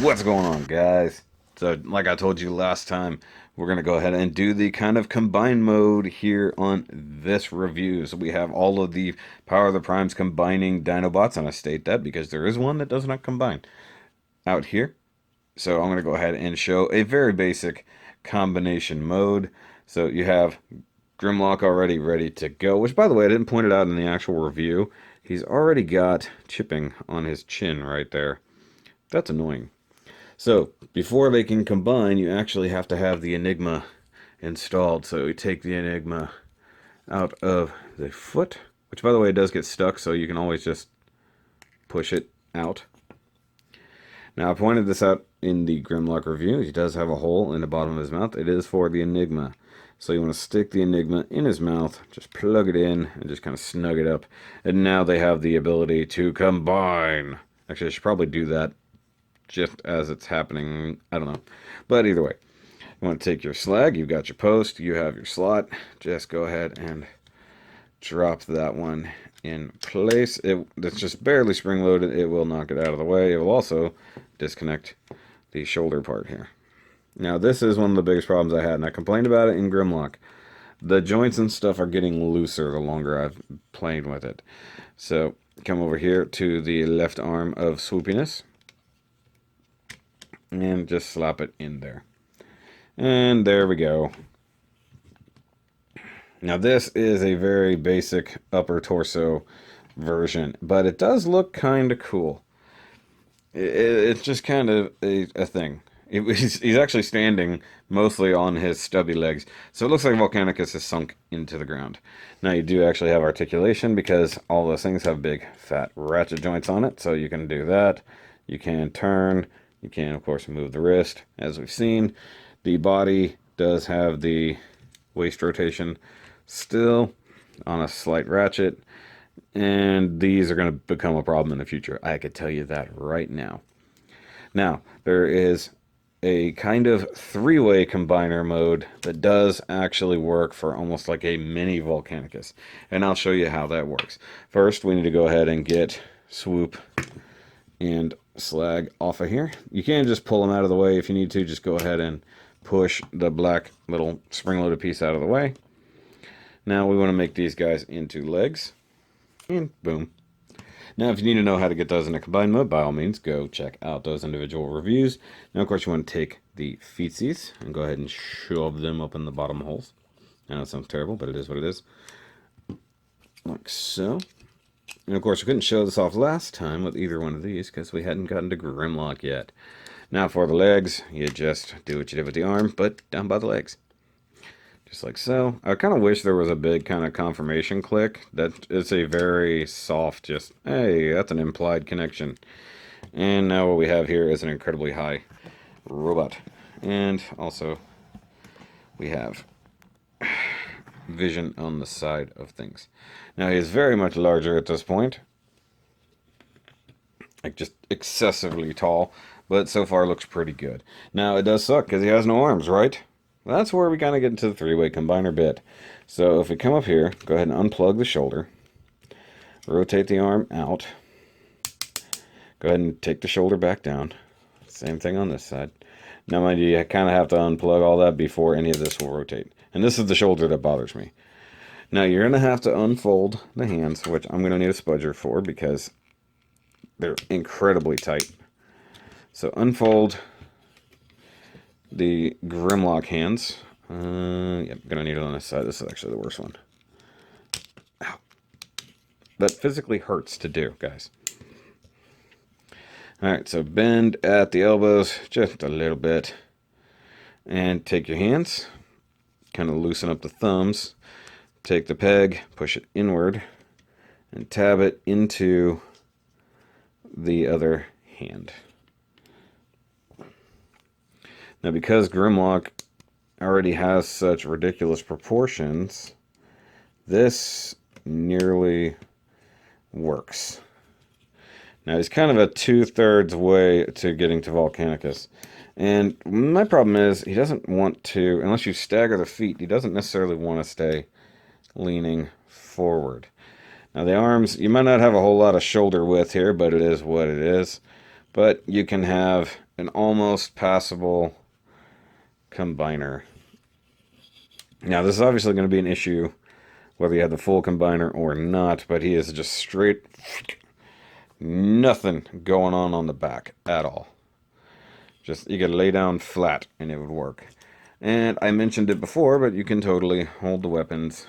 What's going on, guys? So, like I told you last time, we're going to go ahead and do the kind of combined mode here on this review. So we have all of the Power of the Primes combining Dinobots, and I state that because there is one that does not combine out here. So I'm going to go ahead and show a very basic combination mode. So you have Grimlock already ready to go, which, by the way, I didn't point it out in the actual review. He's already got chipping on his chin right there. That's annoying. So, before they can combine, you actually have to have the Enigma installed. So, you take the Enigma out of the foot, which, by the way, does get stuck, so you can always just push it out. Now, I pointed this out in the Grimlock review. He does have a hole in the bottom of his mouth. It is for the Enigma. So, you want to stick the Enigma in his mouth, just plug it in, and just kind of snug it up. And now they have the ability to combine. Actually, I should probably do that just as it's happening. I don't know. But either way, you want to take your slag, you've got your post, you have your slot. Just go ahead and drop that one in place. It's just barely spring loaded. It will knock it out of the way. It will also disconnect the shoulder part here. Now, this is one of the biggest problems I had, and I complained about it in Grimlock. The joints and stuff are getting looser the longer I've played with it. So, come over here to the left arm of Swoopiness and just slap it in there. And there we go. Now this is a very basic upper torso version, but it does look kind of cool. It's just kind of a thing. He's actually standing mostly on his stubby legs, so it looks like Volcanicus is sunk into the ground. Now you do actually have articulation because all those things have big fat ratchet joints on it, so you can do that. You can turn. You can, of course, move the wrist, as we've seen. The body does have the waist rotation still on a slight ratchet, and these are going to become a problem in the future. I could tell you that right now. Now, there is a kind of three-way combiner mode that does actually work for almost like a mini Volcanicus, and I'll show you how that works. First, we need to go ahead and get Swoop and slag off of here. You can just pull them out of the way if you need to. Just go ahead and push the black little spring-loaded piece out of the way. Now we want to make these guys into legs. And boom. Now if you need to know how to get those in a combined mode, by all means, go check out those individual reviews. Now of course you want to take the feetsies and go ahead and shove them up in the bottom holes. I know it sounds terrible, but it is what it is. Like so. And of course, we couldn't show this off last time with either one of these because we hadn't gotten to Grimlock yet. Now for the legs, you just do what you did with the arm, but down by the legs. Just like so. I kind of wish there was a big kind of confirmation click. That it's a very soft, just, hey, that's an implied connection. And now what we have here is an incredibly high robot. And also, we have vision on the side of things. Now he is very much larger at this point, like just excessively tall, but so far looks pretty good. Now it does suck because he has no arms, right? That's where we kind of get into the three-way combiner bit. So if we come up here, go ahead and unplug the shoulder, rotate the arm out, go ahead and take the shoulder back down. Same thing on this side. Now mind you, kind of have to unplug all that before any of this will rotate. And this is the shoulder that bothers me. Now you're going to have to unfold the hands, which I'm going to need a spudger for because they're incredibly tight. So unfold the Grimlock hands. Yep, going to need it on this side. This is actually the worst one. Ow. That physically hurts to do, guys. Alright, so bend at the elbows just a little bit. And take your hands. Kind of loosen up the thumbs. Take the peg, push it inward, and tab it into the other hand. Now because Grimlock already has such ridiculous proportions, this nearly works. Now he's kind of a 2/3 way to getting to Volcanicus. And my problem is he doesn't want to, unless you stagger the feet, he doesn't necessarily want to stay leaning forward. Now the arms, you might not have a whole lot of shoulder width here, but it is what it is. But you can have an almost passable combiner. Now, this is obviously going to be an issue whether you have the full combiner or not, but he is just straight nothing going on the back at all. Just, you could lay down flat and it would work. And I mentioned it before, but you can totally hold the weapons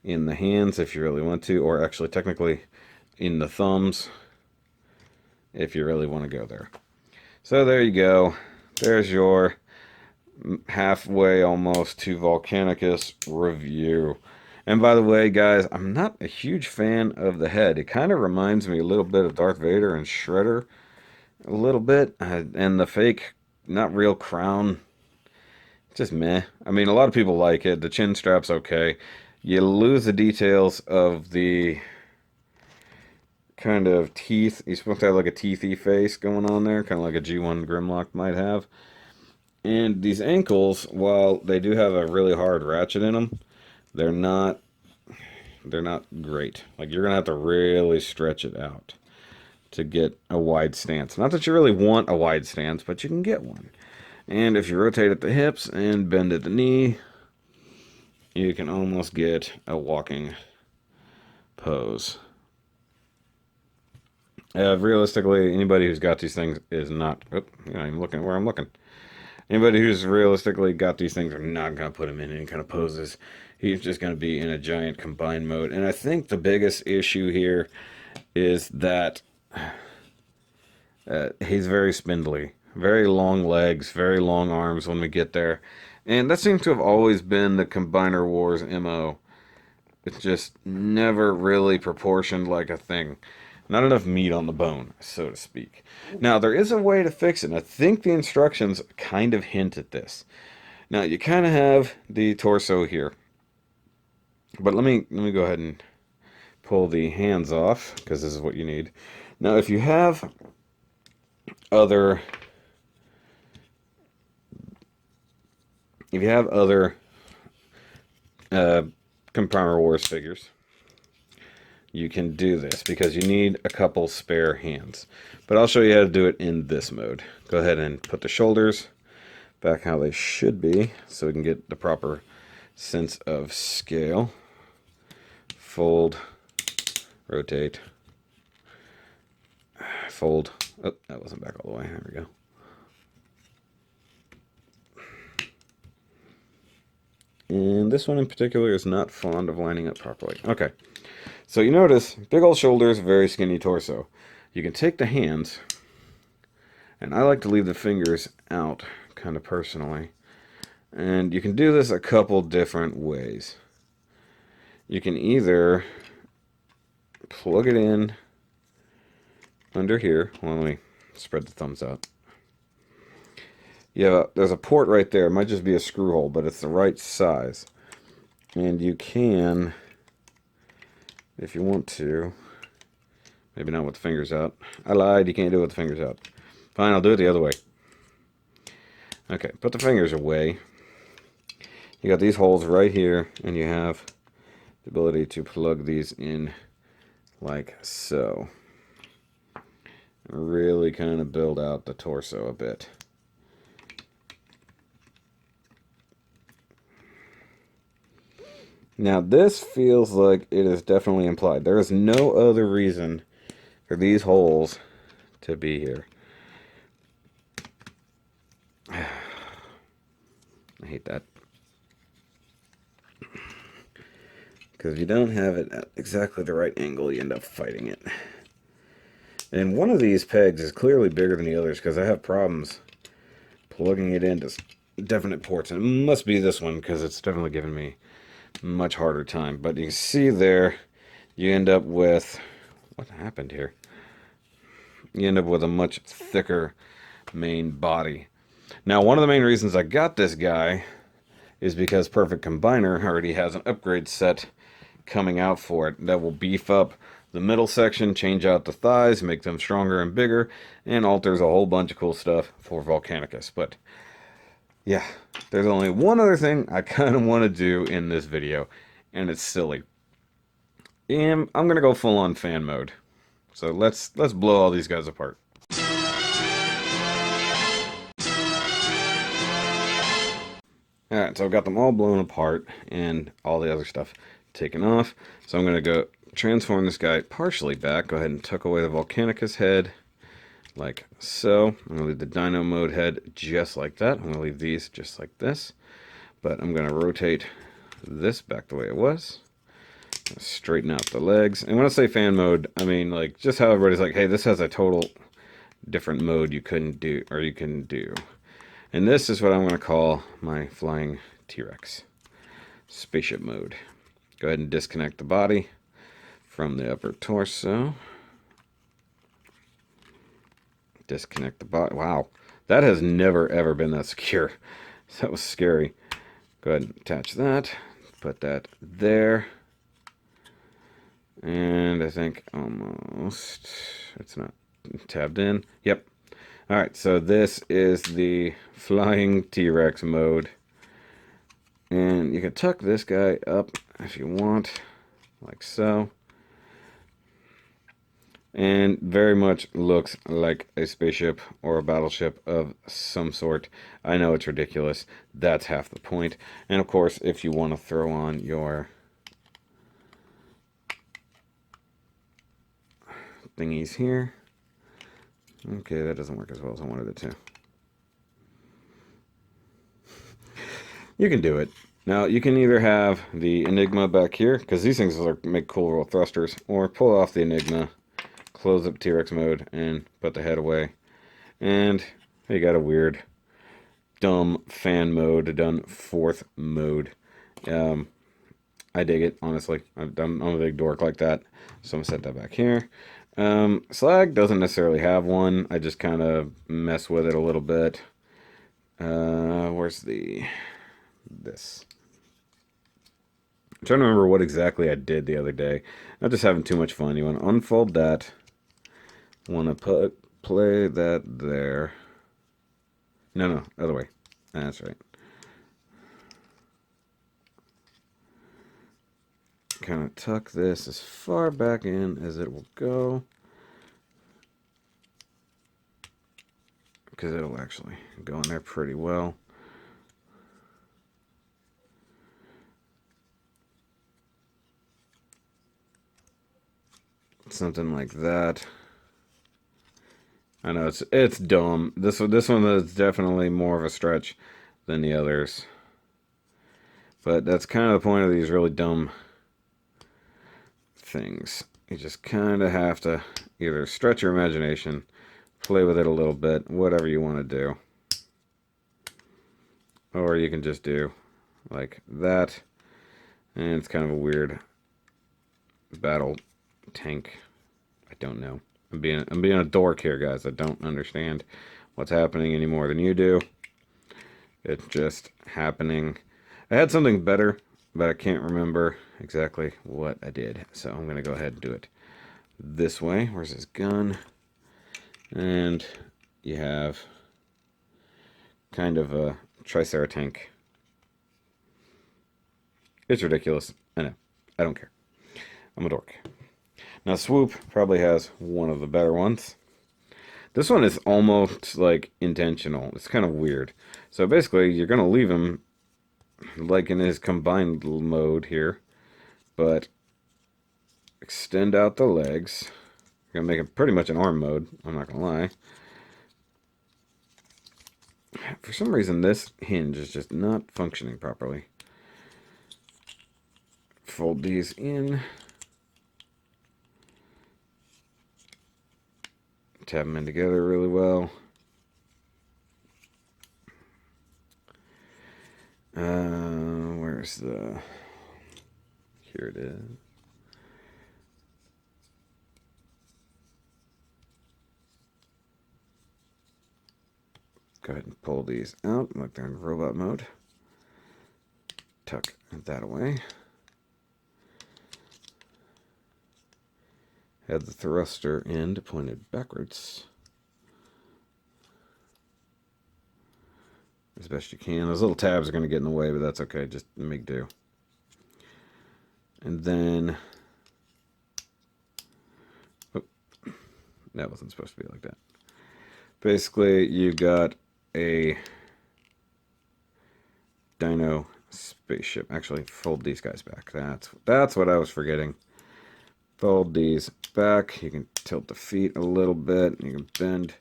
in the hands if you really want to, or actually technically in the thumbs if you really want to go there. So there you go. There's your halfway almost to Volcanicus review. And by the way, guys, I'm not a huge fan of the head. It kind of reminds me a little bit of Darth Vader and Shredder. A little bit. And the fake, not real crown, just meh. I mean, a lot of people like it. The chin strap's okay. You lose the details of the kind of teeth. You're supposed to have like a teethy face going on there, kind of like a G1 Grimlock might have. And these ankles, while they do have a really hard ratchet in them, they're not great. Like, you're gonna have to really stretch it out to get a wide stance. Not that you really want a wide stance, but you can get one. And if you rotate at the hips and bend at the knee, you can almost get a walking pose. Realistically, anybody who's got these things is not... I'm looking where I'm looking. Anybody who's realistically got these things are not going to put him in any kind of poses. He's just going to be in a giant combined mode. And I think the biggest issue here is that he's very spindly. Very long legs, very long arms when we get there. And that seems to have always been the Combiner Wars MO. It's just never really proportioned like a thing. Not enough meat on the bone, so to speak. Now, there is a way to fix it, and I think the instructions kind of hint at this. Now, you kind of have the torso here. But let me go ahead and pull the hands off, because this is what you need. Now, if you have other... Combiner Wars figures, you can do this because you need a couple spare hands. But I'll show you how to do it in this mode. Go ahead and put the shoulders back how they should be so we can get the proper sense of scale. Fold, rotate, fold. Oh, that wasn't back all the way. There we go. And this one in particular is not fond of lining up properly. Okay, so you notice, big old shoulders, very skinny torso. You can take the hands, and I like to leave the fingers out, kind of personally. And you can do this a couple different ways. You can either plug it in under here. Well, let me spread the thumbs out. Yeah, there's a port right there. It might just be a screw hole, but it's the right size. And you can, if you want to, maybe not with the fingers out. I lied, you can't do it with the fingers out. Fine, I'll do it the other way. Okay, put the fingers away. You got these holes right here, and you have the ability to plug these in like so. Really kind of build out the torso a bit. Now, this feels like it is definitely implied. There is no other reason for these holes to be here. I hate that. Because if you don't have it at exactly the right angle, you end up fighting it. And one of these pegs is clearly bigger than the others because I have problems plugging it into definite ports. And it must be this one because it's definitely giving me much harder time. But you can see there, you end up with, what happened here? You end up with a much thicker main body. Now, one of the main reasons I got this guy is because Perfect Combiner already has an upgrade set coming out for it that will beef up the middle section, change out the thighs, make them stronger and bigger, and alters a whole bunch of cool stuff for Volcanicus. But yeah, there's only one other thing I kind of want to do in this video, and it's silly. And I'm going to go full on fan mode. So let's blow all these guys apart. Alright, so I've got them all blown apart and all the other stuff taken off. So I'm going to go transform this guy partially back. Go ahead and tuck away the Volcanicus head like so. I'm going to leave the Dino Mode head just like that. I'm going to leave these just like this. But I'm going to rotate this back the way it was. Straighten out the legs. And when I say fan mode, I mean like just how everybody's like, hey, this has a total different mode you couldn't do, or you can do. And this is what I'm going to call my flying T-Rex. Spaceship mode. Go ahead and disconnect the body from the upper torso. Disconnect the body. Wow. That has never ever been that secure. That was scary. Go ahead and attach that. Put that there. And I think almost, it's not tabbed in. Yep. Alright, so this is the flying T-Rex mode. And you can tuck this guy up if you want, like so. And very much looks like a spaceship or a battleship of some sort. I know it's ridiculous. That's half the point. And of course, if you want to throw on your thingies here. Okay, that doesn't work as well as I wanted it to. You can do it. Now, you can either have the Enigma back here, because these things make cool little thrusters, or pull off the Enigma, close up T-Rex mode, and put the head away. And you got a weird, dumb fan mode, done fourth mode. I dig it, honestly. I'm a big dork like that, so I'm going to set that back here. Slag doesn't necessarily have one. I just kind of mess with it a little bit. Where's this? I'm trying to remember what exactly I did the other day. I'm just having too much fun. You want to unfold that. Want to play that there. No, other way. That's right. Kind of tuck this as far back in as it will go, because it'll actually go in there pretty well. Something like that. I know it's dumb. This one is definitely more of a stretch than the others, but that's kind of the point of these really dumb things. You just kind of have to either stretch your imagination, play with it a little bit, whatever you want to do, or you can just do like that. And it's kind of a weird battle tank. I don't know. I'm being a dork here, guys. I don't understand what's happening any more than you do. It's just happening. I had something better, but I can't remember exactly what I did. So I'm going to go ahead and do it this way. Where's his gun? And you have kind of a Triceratops. It's ridiculous. I know. I don't care. I'm a dork. Now, Swoop probably has one of the better ones. This one is almost, like, intentional. It's kind of weird. So, basically, you're going to leave him, like, in his combined mode here. But, extend out the legs. You're going to make it pretty much an arm mode. I'm not going to lie. For some reason, this hinge is just not functioning properly. Fold these in. Tab them in together really well. Where's the... Here it is. Go ahead and pull these out like they're in robot mode. Tuck that away. Have the thruster end pointed backwards as best you can. Those little tabs are going to get in the way, but that's okay. Just make do. And then... Oh, that wasn't supposed to be like that. Basically, you got a Dino spaceship. Actually, fold these guys back. That's what I was forgetting. Fold these back. You can tilt the feet a little bit. You can bend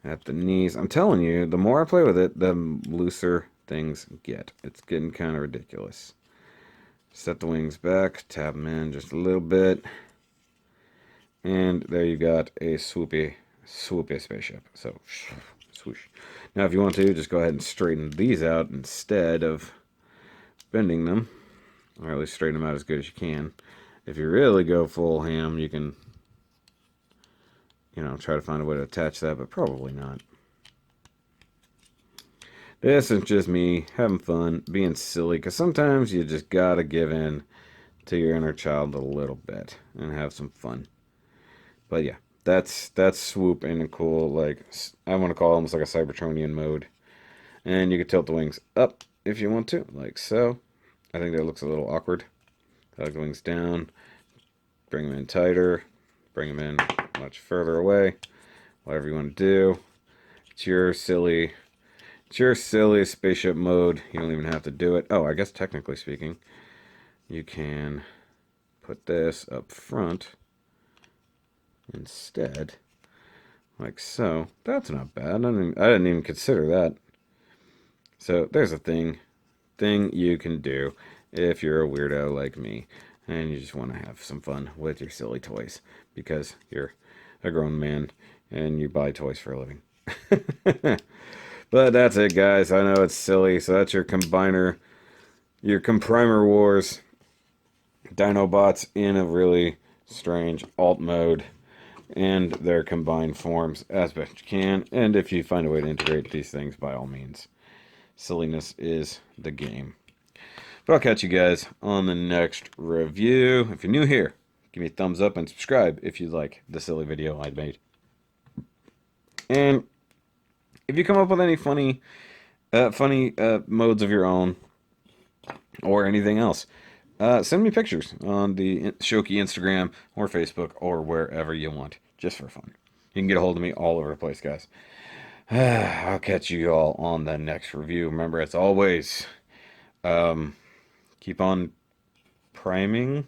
at the knees. I'm telling you, the more I play with it, the looser things get. It's getting kind of ridiculous. Set the wings back. Tap them in just a little bit. And there you got a swoopy spaceship. So, swoosh. Now, if you want to, just go ahead and straighten these out instead of bending them. Or at least straighten them out as good as you can. If you really go full ham, you can, try to find a way to attach that, but probably not. This is just me having fun, being silly, because sometimes you just gotta give in to your inner child a little bit and have some fun. But yeah, that's swoop in a cool, like, I want to call it almost like a Cybertronian mode. And you can tilt the wings up if you want to, like so. I think that looks a little awkward. Tug the wings down, bring them in tighter, bring them in much further away, whatever you want to do. It's your silly spaceship mode. You don't even have to do it. Oh, I guess technically speaking, you can put this up front instead, like so. That's not bad. I didn't even consider that. So there's a thing you can do if you're a weirdo like me and you just want to have some fun with your silly toys because you're a grown man and you buy toys for a living. But that's it, guys. I know it's silly, so that's your Comprimer Wars Dinobots in a really strange alt mode and their combined forms as best you can. And if you find a way to integrate these things, by all means. Silliness is the game. But I'll catch you guys on the next review. If you're new here, give me a thumbs up and subscribe if you like the silly video I made. And if you come up with any funny modes of your own or anything else, send me pictures on the Shoky Instagram or Facebook or wherever you want, just for fun. You can get a hold of me all over the place, guys. I'll catch you all on the next review. Remember, as always, keep on priming.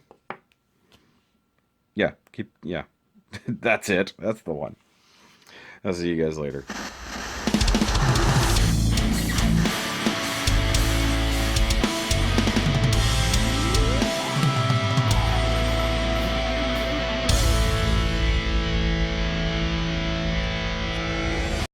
Yeah, that's it. That's the one. I'll see you guys later.